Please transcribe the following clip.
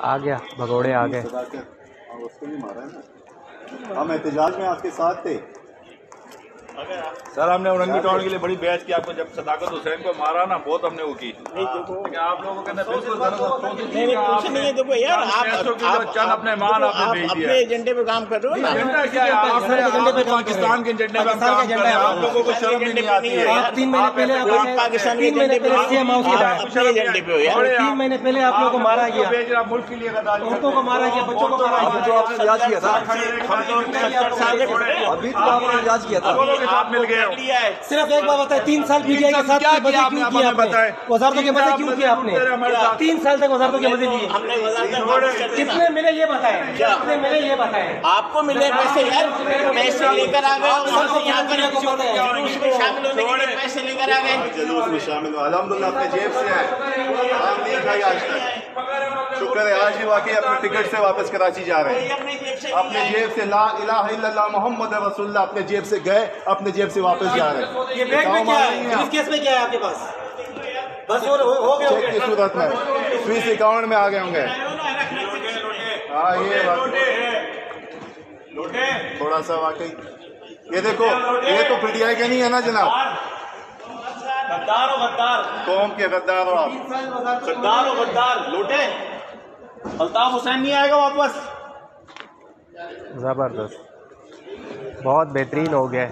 आ गया, भगोड़े आ गए। उसको भी मारा है ना। हम एहतजाज में आपके साथ थे सर। हमने औरंगी टाउन के लिए बड़ी बहस की। आपको जब सदाकत हुसैन को मारा ना, बहुत हमने वो की। आप लोगों के कुछ नहीं है। देखो यार, आप चंद अपने मान आपने अपने एजेंडे पे काम कर रहे हो ना। एजेंडा क्या है? आप पाकिस्तान के एजेंडे पे काम कर रहे हैं। आप लोगों को शर्म नहीं आती है। आप 3 महीने पहले पाकिस्तान 3 महीने पहले सीएम हाउस के बाहर अपने एजेंडे पे हो यार। 3 महीने पहले आप लोगों को मारा गया, मुल्क के लिए औरतों को मारा गया, बच्चों को मारा गया। जो आपने इजाज किया था, अभी तो आपने इजाज किया था। साथ मिल गए। सिर्फ एक बात बताए, 3 साल पीटीआई के साथ क्यों किया आपने? वजारतों के मजे क्यों किया आपने? 3 साल तक वजारतों के मजे लिए कितने मिले ये बताएं? कितने मिले ये बताएं? आपको मिले पैसे यार, पैसे लेकर आ गए। यहाँ पर शामिल होने के लिए पैसे लेकर आ गए। जुलूस में शामिल हुआ, अल्हम्दुलिल्लाह अपने जेब से है। हम नहीं खाई आज तक, शुक्र है। आज ही वाकई अपने टिकट से वापस कराची जा रहे हैं। अपने जेब से ला इलाहा इल्लल्लाह मोहम्मद रसूलुल्लाह अपने जेब से गए, अपने जेब से वापस जा रहे हैं। ये बैग में क्या है? इस केस में क्या है आपके पास? बस हो गया। चेक की सूरत में स्विस अकाउंट में आ गए होंगे। हाँ, ये थोड़ा सा वाकई ये देखो, ये तो पीटीआई के नहीं है ना जनाब। गद्दार हो गद्दार, कौम के गद्दार हो आप। गद्दार हो गद्दार, लूटे। अल्ताफ हुसैन नहीं आएगा वापस। जबरदस्त, बहुत बेहतरीन हो गया।